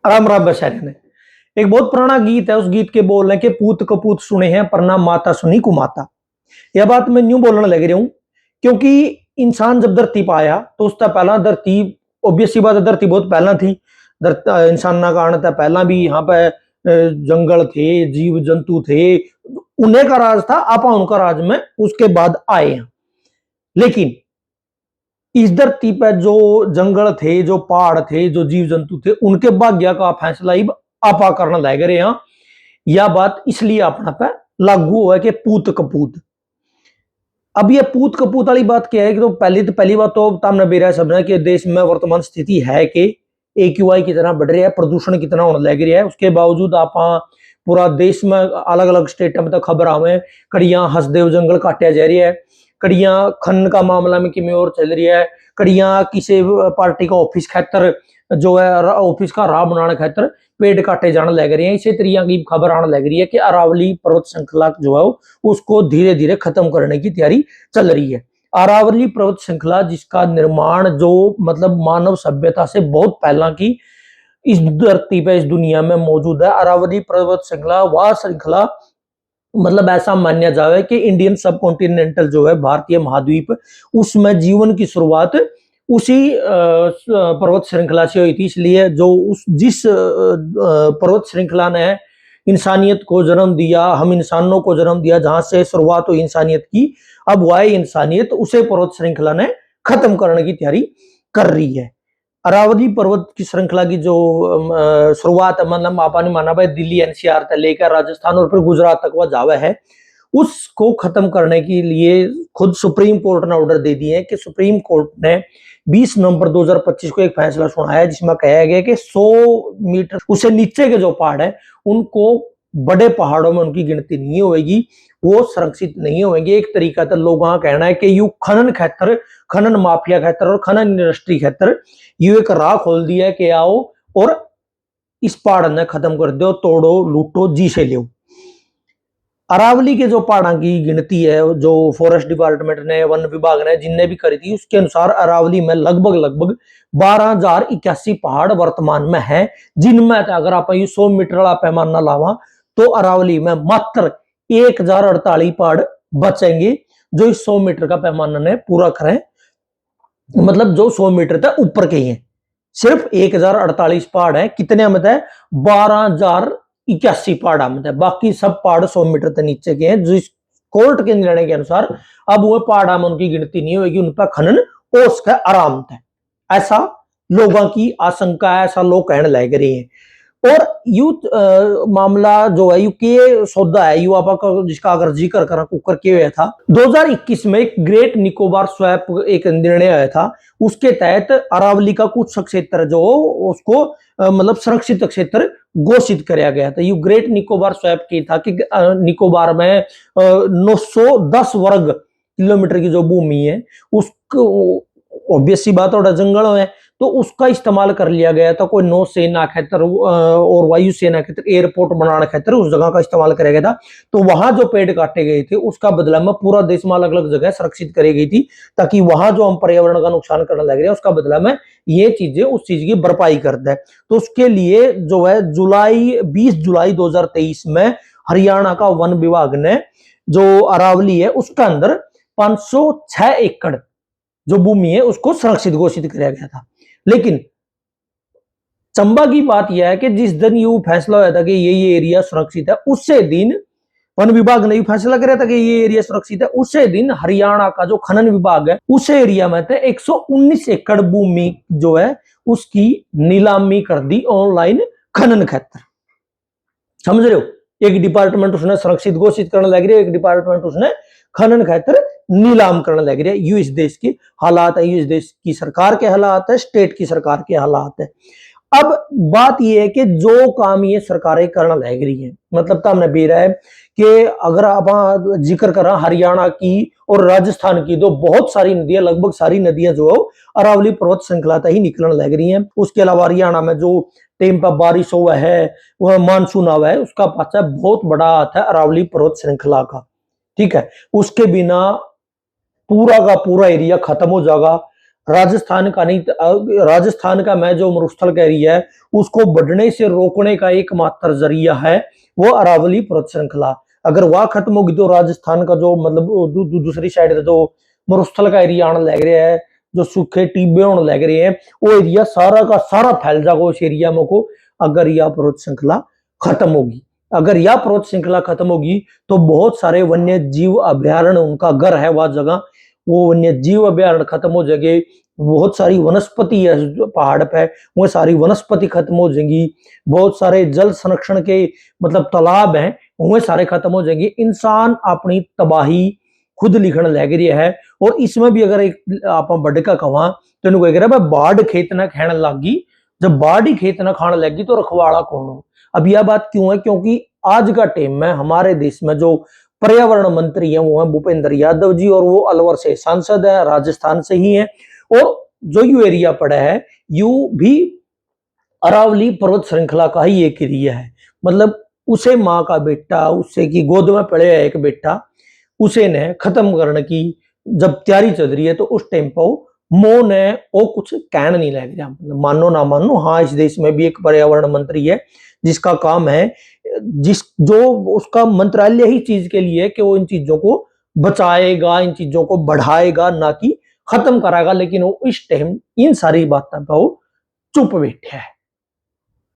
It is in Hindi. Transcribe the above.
राम राम बशारे ने। एक बहुत पुराना गीत है, उस गीत के बोल हैं कि पूत कपूत सुने हैं पर ना माता सुनी कुमाता। यह बात मैं यूं बोलने लग रही हूं क्योंकि इंसान जब धरती पर आया तो उसका पहला धरती, ऑब्वियस सी बात है, धरती बहुत पहला थी। इंसान ना का आना था पहला भी यहाँ पे जंगल थे, जीव जंतु थे, उन्हें का राज था, आपा उनका राज में उसके बाद आए हैं। लेकिन इस धरती पर जो जंगल थे, जो पहाड़ थे, जो जीव जंतु थे, उनके भाग्य का फैसला ही आपा करना लग रहे हैं। यह बात इसलिए अपना पे लागू हुआ है कि पूत कपूत। अब ये पूत कपूत वाली बात क्या है कि पहली बात तो तामने बेरा सबने कि देश में वर्तमान स्थिति है कि AQI कितना बढ़ रहा है, प्रदूषण कितना होने लग रहा है। उसके बावजूद आप पूरा देश में अलग अलग स्टेट में तो खबर आवे, कड़ियां हसदेव जंगल काटा जा रही है, कड़ियां खनन का मामला में किमें और चल रही है, कड़ियां किसी पार्टी का ऑफिस खातर जो है ऑफिस का राह बनाने खातर पेड़ काटे जाने लग रहे हैं। इसी तरीके की खबर आने लग रही है कि अरावली पर्वत श्रृंखला जो है उसको धीरे धीरे खत्म करने की तैयारी चल रही है। अरावली पर्वत श्रृंखला जिसका निर्माण जो मतलब मानव सभ्यता से बहुत पहला की इस धरती पे, इस दुनिया में मौजूद है। अरावली पर्वत श्रृंखला वह श्रृंखला मतलब ऐसा माना जाए कि इंडियन सब कॉन्टिनेंटल जो है भारतीय महाद्वीप, उसमें जीवन की शुरुआत उसी पर्वत श्रृंखला से हुई थी। इसलिए जो उस जिस पर्वत श्रृंखला ने इंसानियत को जन्म दिया, हम इंसानों को जन्म दिया, जहां से शुरुआत हुई इंसानियत की, अब वह इंसानियत उसे पर्वत श्रृंखला ने खत्म करने की तैयारी कर रही है। अरावली पर्वत की श्रृंखला की जो शुरुआत मतलब आपा ने माना भाई दिल्ली NCR तक लेकर राजस्थान और फिर गुजरात तक वह जावा है, उसको खत्म करने के लिए खुद सुप्रीम कोर्ट ने ऑर्डर दे दिए कि सुप्रीम कोर्ट ने 20 नवंबर 2025 को एक फैसला सुनाया जिसमें कहा गया कि 100 मीटर उससे नीचे के जो पहाड़ है उनको बड़े पहाड़ों में उनकी गिनती नहीं होगी, वो संरक्षित नहीं होंगे। एक तरीका तो लोगों का कहना है कि यू खनन खातर, खनन माफिया खातर और खनन इंडस्ट्री खातर यू एक राह खोल दिया है कि आओ और इस पहाड़ ने खत्म कर दो, तोड़ो लूटो जी से लो। अरावली के जो पहाड़ों की गिनती है जो फॉरेस्ट डिपार्टमेंट ने, वन विभाग ने जिनने भी करी थी, उसके अनुसार अरावली में लगभग 12,081 पहाड़ वर्तमान में है, जिनमें अगर आप 100 मीटर वाला पैमाना लावा तो अरावली में मात्र 1048 पहाड़ बचेंगे जो इस 100 मीटर का पैमाना ने पूरा करें, मतलब जो 100 मीटर तक ऊपर के हैं। सिर्फ 1048 पहाड़ है, कितने मत है 12,081 पहाड़ मत है, बाकी सब पहाड़ 100 मीटर तक नीचे के हैं। जिस कोर्ट के निर्णय के अनुसार अब वो पहाड़ में उनकी गिनती नहीं होगी, उन पर खनन हो सके आराम है, ऐसा लोगों की आशंका है, ऐसा लोग कहने लग रहे हैं। और यूथ मामला जो है के सौदा है यू आपा जिसका अगर जिक्र करा कुकर के हुआ था 2021 में एक ग्रेट निकोबार स्वैप एक निर्णय आया था, उसके तहत अरावली का कुछ क्षेत्र जो उसको मतलब संरक्षित क्षेत्र घोषित किया गया था। यू ग्रेट निकोबार स्वैप की था कि निकोबार में 910 वर्ग किलोमीटर की जो भूमि है उसको ऑब्वियस सी बात है जंगलों है तो उसका इस्तेमाल कर लिया गया था। कोई नौसेना खातर और वायुसेना खातर एयरपोर्ट बनाने खातर उस जगह का इस्तेमाल किया गया था। तो वहां जो पेड़ काटे गए थे उसका बदला में पूरा देश में अलग अलग जगह सुरक्षित करी गई थी ताकि वहां जो हम पर्यावरण का नुकसान करने लग रहे हैं उसका बदला में ये चीजें उस चीज की भरपाई कर दे। तो उसके लिए जो है 20 जुलाई 2023 में हरियाणा का वन विभाग ने जो अरावली है उसका अंदर 506 एकड़ जो भूमि है उसको सुरक्षित घोषित किया गया था। लेकिन चंबा की बात यह है कि जिस दिन ये फैसला हुआ था कि ये एरिया सुरक्षित है, उसी दिन वन विभाग ने फैसला किया था कि ये एरिया सुरक्षित है, उसी दिन हरियाणा का जो खनन विभाग है उस एरिया में 119 एकड़ भूमि जो है उसकी नीलामी कर दी ऑनलाइन खनन खातर। समझ रहे हो, एक डिपार्टमेंट उसने सुरक्षित घोषित करने लग रही है, एक डिपार्टमेंट उसने खनन खातर नीलाम करने लग रही है। यू इस देश की हालात है, यू इस देश की सरकार के हालात है, स्टेट की सरकार के हालात है। अब बात यह है कि जो काम ये सरकारें करना लग रही है, मतलब तो हमने भी रहा है कि अगर आप जिक्र करा हरियाणा की और राजस्थान की तो बहुत सारी नदियां, लगभग सारी नदियां जो है अरावली पर्वत श्रृंखला ही निकलने लग रही हैं। उसके अलावा हरियाणा में जो टाइम पर बारिश हुआ है, वह मानसून हुआ है, उसका पाचा बहुत बड़ा हाथ है अरावली पर्वत श्रृंखला का। ठीक है, उसके बिना पूरा का पूरा एरिया खत्म हो जाएगा। राजस्थान का नहीं, राजस्थान का मैं जो मरुस्थल कह रही है उसको बढ़ने से रोकने का एकमात्र जरिया है वो अरावली पर्वत श्रृंखला। अगर वह खत्म होगी तो राजस्थान का जो मतलब दूसरी साइड जो मरुस्थल का एरिया आने लग रहा है, जो सूखे टीबे होने लग रहे हैं, वो एरिया सारा का सारा फैल जाएगा उस एरिया में को, अगर यह पर्वत श्रृंखला खत्म होगी। अगर यह पर्वत श्रृंखला खत्म होगी तो बहुत सारे वन्य जीव अभ्यारण्य उनका घर है वह जगह, वो वन्य जीव अभ्यारण्य खत्म हो जाएंगे। बहुत सारी वनस्पति है पहाड़ पे, वो सारी वनस्पति खत्म हो जाएंगी। बहुत सारे जल संरक्षण के मतलब तालाब हैं वो सारे खत्म हो जाएंगे। इंसान अपनी तबाही खुद लिखने लग रहा है। और इसमें भी अगर एक आप बढ़ का कहा तो इन्होंने कह रहा है बाढ़ खेत न खाने लगी, जब बाढ़ ही खेत न खाने लगी तो रखवाड़ा कौन हो। अब यह बात क्यों है, क्योंकि आज का टाइम में हमारे देश में जो पर्यावरण मंत्री हैं वो है भूपेंद्र यादव जी, और वो अलवर से सांसद है, राजस्थान से ही है। और जो यू एरिया पड़ा है यू भी अरावली पर्वत श्रृंखला का ही एक एरिया है। मतलब उसे माँ का बेटा, उससे की गोद में पड़े है एक बेटा, उसे ने खत्म करने की जब तैयारी चल रही है तो उस टाइम पर मो ने वो कुछ कहना नहीं लग रहा। मतलब मानो ना मानो, हाँ इस देश में भी एक पर्यावरण मंत्री है जिसका काम है, जिस जो उसका मंत्रालय ही चीज के लिए है कि वो इन चीजों को बचाएगा, इन चीजों को बढ़ाएगा, ना कि खत्म कराएगा। लेकिन वो इस टाइम इन सारी बातों पर वो चुप बैठा है।